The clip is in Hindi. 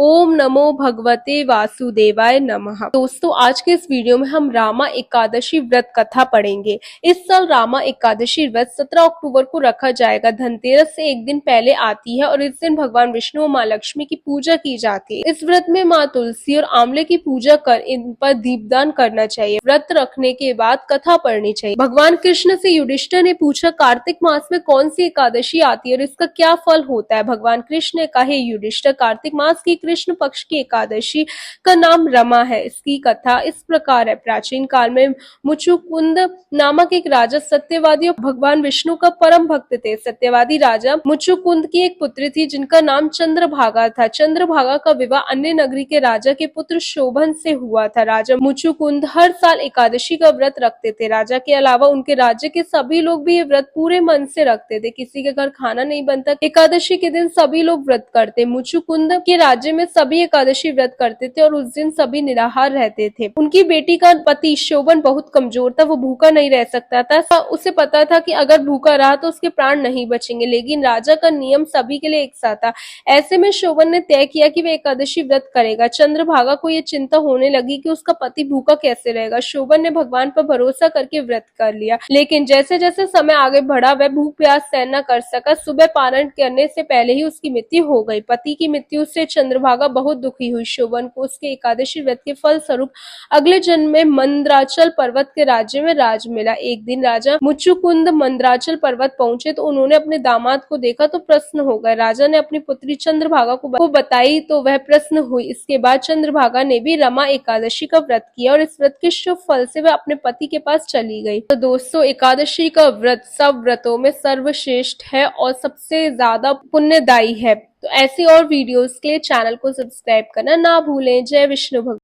ओम नमो भगवते वासुदेवाय नमः। दोस्तों, आज के इस वीडियो में हम रामा एकादशी व्रत कथा पढ़ेंगे। इस साल रामा एकादशी व्रत 17 अक्टूबर को रखा जाएगा। धनतेरस से एक दिन पहले आती है और इस दिन भगवान विष्णु और माँ लक्ष्मी की पूजा की जाती है। इस व्रत में माँ तुलसी और आंवले की पूजा कर इन पर दीपदान करना चाहिए। व्रत रखने के बाद कथा पढ़नी चाहिए। भगवान कृष्ण से युधिष्ठिर ने पूछा, कार्तिक मास में कौन सी एकादशी आती है और इसका क्या फल होता है। भगवान कृष्ण ने कहा, हे युधिष्ठिर, कार्तिक मास की कृष्ण पक्ष की एकादशी का नाम रमा है। इसकी कथा इस प्रकार है। प्राचीन काल में मुचुकुंद नामक एक राजा सत्यवादी और भगवान विष्णु का परम भक्त थे। सत्यवादी राजा मुचुकुंद की एक पुत्री थी जिनका नाम चंद्रभागा था। चंद्रभागा का विवाह अन्य नगरी के राजा के पुत्र शोभन से हुआ था। राजा मुचुकुंद हर साल एकादशी का व्रत रखते थे। राजा के अलावा उनके राज्य के सभी लोग भी ये व्रत पूरे मन से रखते थे। किसी के घर खाना नहीं बनता, एकादशी के दिन सभी लोग व्रत करते। मुचुकुंद के राज्य में सभी एकादशी व्रत करते थे और उस दिन सभी निराहार रहते थे। उनकी बेटी का पति शोभन बहुत कमजोर था, वो भूखा नहीं रह सकता था। उसे पता था कि अगर भूखा रहा तो उसके प्राण नहीं बचेंगे, लेकिन राजा का नियम सभी के लिए एक सा था। ऐसे में शोभन ने तय किया कि वह एकादशी व्रत करेगा। चंद्रभागा को यह चिंता होने लगी कि उसका पति भूखा कैसे रहेगा। शोभन ने भगवान पर भरोसा करके व्रत कर लिया, लेकिन जैसे जैसे समय आगे बढ़ा वह भूख प्यास सहन न कर सका। सुबह पारण करने से पहले ही उसकी मृत्यु हो गई। पति की मृत्यु से चंद्रभागा बहुत दुखी हुई। शोभन को उसके एकादशी व्रत के फल स्वरूप अगले जन्म में मंद्राचल पर्वत के राज्य में राज मिला। एक दिन राजा मुचुकुंद मंद्राचल पर्वत पहुंचे तो उन्होंने अपने दामाद को देखा तो प्रसन्न हो गए। राजा ने अपनी पुत्री चंद्रभागा को बताई तो वह प्रसन्न हुई। इसके बाद चंद्रभागा ने भी रमा एकादशी का व्रत किया और इस व्रत के शुभ फल से वह अपने पति के पास चली गई। तो दोस्तों, एकादशी का व्रत सब व्रतों में सर्वश्रेष्ठ है और सबसे ज्यादा पुण्यदायी है। तो ऐसी और वीडियोस के लिए चैनल को सब्सक्राइब करना ना भूलें। जय विष्णु भगवान।